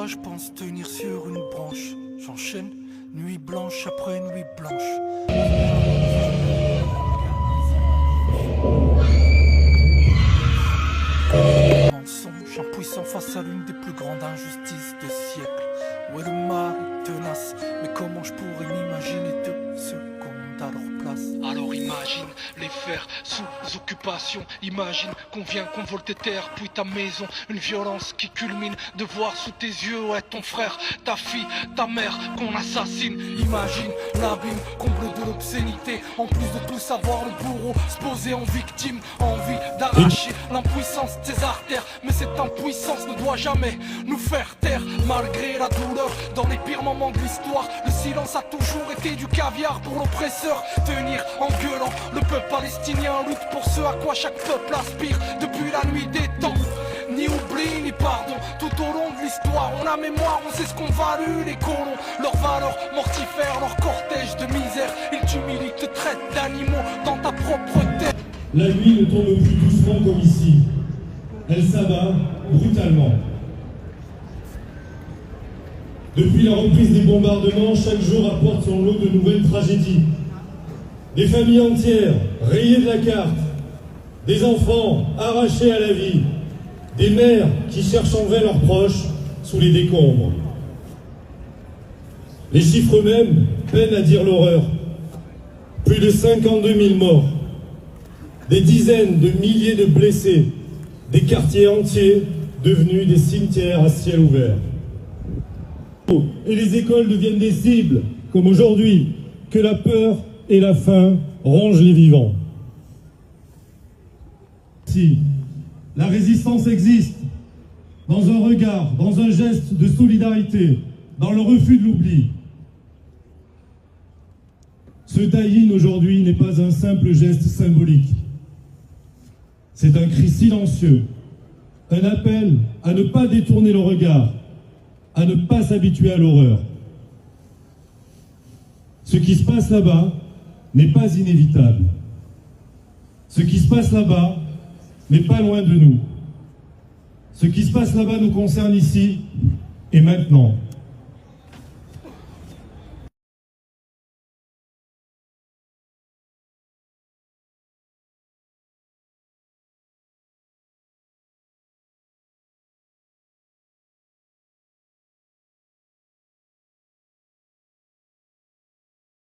Je pense tenir sur une branche. J'enchaîne, nuit blanche après nuit blanche. Mensonge impuissant face à l'une des plus grandes injustices des siècles. Ouais, le mal est tenace, mais comment je pourrais m'imaginer 2 secondes à leur place? Alors imagine les faire sous occupation. Imagine qu'on vient, qu'on vole tes terres, puis ta maison. Une violence qui culmine de voir sous tes yeux, ouais, ton frère, ta fille, ta mère qu'on assassine. Imagine l'abîme, comble de l'obscénité. En plus de tout savoir, le bourreau se poser en victime, envie d'arracher l'impuissance de ses artères. Mais cette impuissance ne doit jamais nous faire taire. Malgré la douleur, dans les pires moments de l'histoire, le silence a toujours été du caviar pour l'oppresseur. Tenir en gueulant, le peuple palestinien lutte pour ce à quoi chaque peuple aspire depuis la nuit des temps. Ni oubli, ni pardon, tout au long de l'histoire, on a mémoire, on sait ce qu'ont valu les colons. Leurs valeurs mortifères, leur cortège de misère, ils t'humilient, te traitent d'animaux dans ta propre terre. La nuit ne tombe plus doucement comme ici, elle s'abat brutalement. Depuis la reprise des bombardements, chaque jour apporte son lot de nouvelles tragédies. Des familles entières rayées de la carte, des enfants arrachés à la vie, des mères qui cherchent en vain leurs proches sous les décombres. Les chiffres eux-mêmes peinent à dire l'horreur. Plus de 52 000 morts, des dizaines de milliers de blessés, des quartiers entiers devenus des cimetières à ciel ouvert. Et les écoles deviennent des cibles, comme aujourd'hui, que la peur et la faim rongent les vivants. Si la résistance existe, dans un regard, dans un geste de solidarité, dans le refus de l'oubli, ce tie-in aujourd'hui n'est pas un simple geste symbolique. C'est un cri silencieux, un appel à ne pas détourner le regard, à ne pas s'habituer à l'horreur. Ce qui se passe là-bas n'est pas inévitable. Ce qui se passe là-bas n'est pas loin de nous. Ce qui se passe là-bas nous concerne ici et maintenant.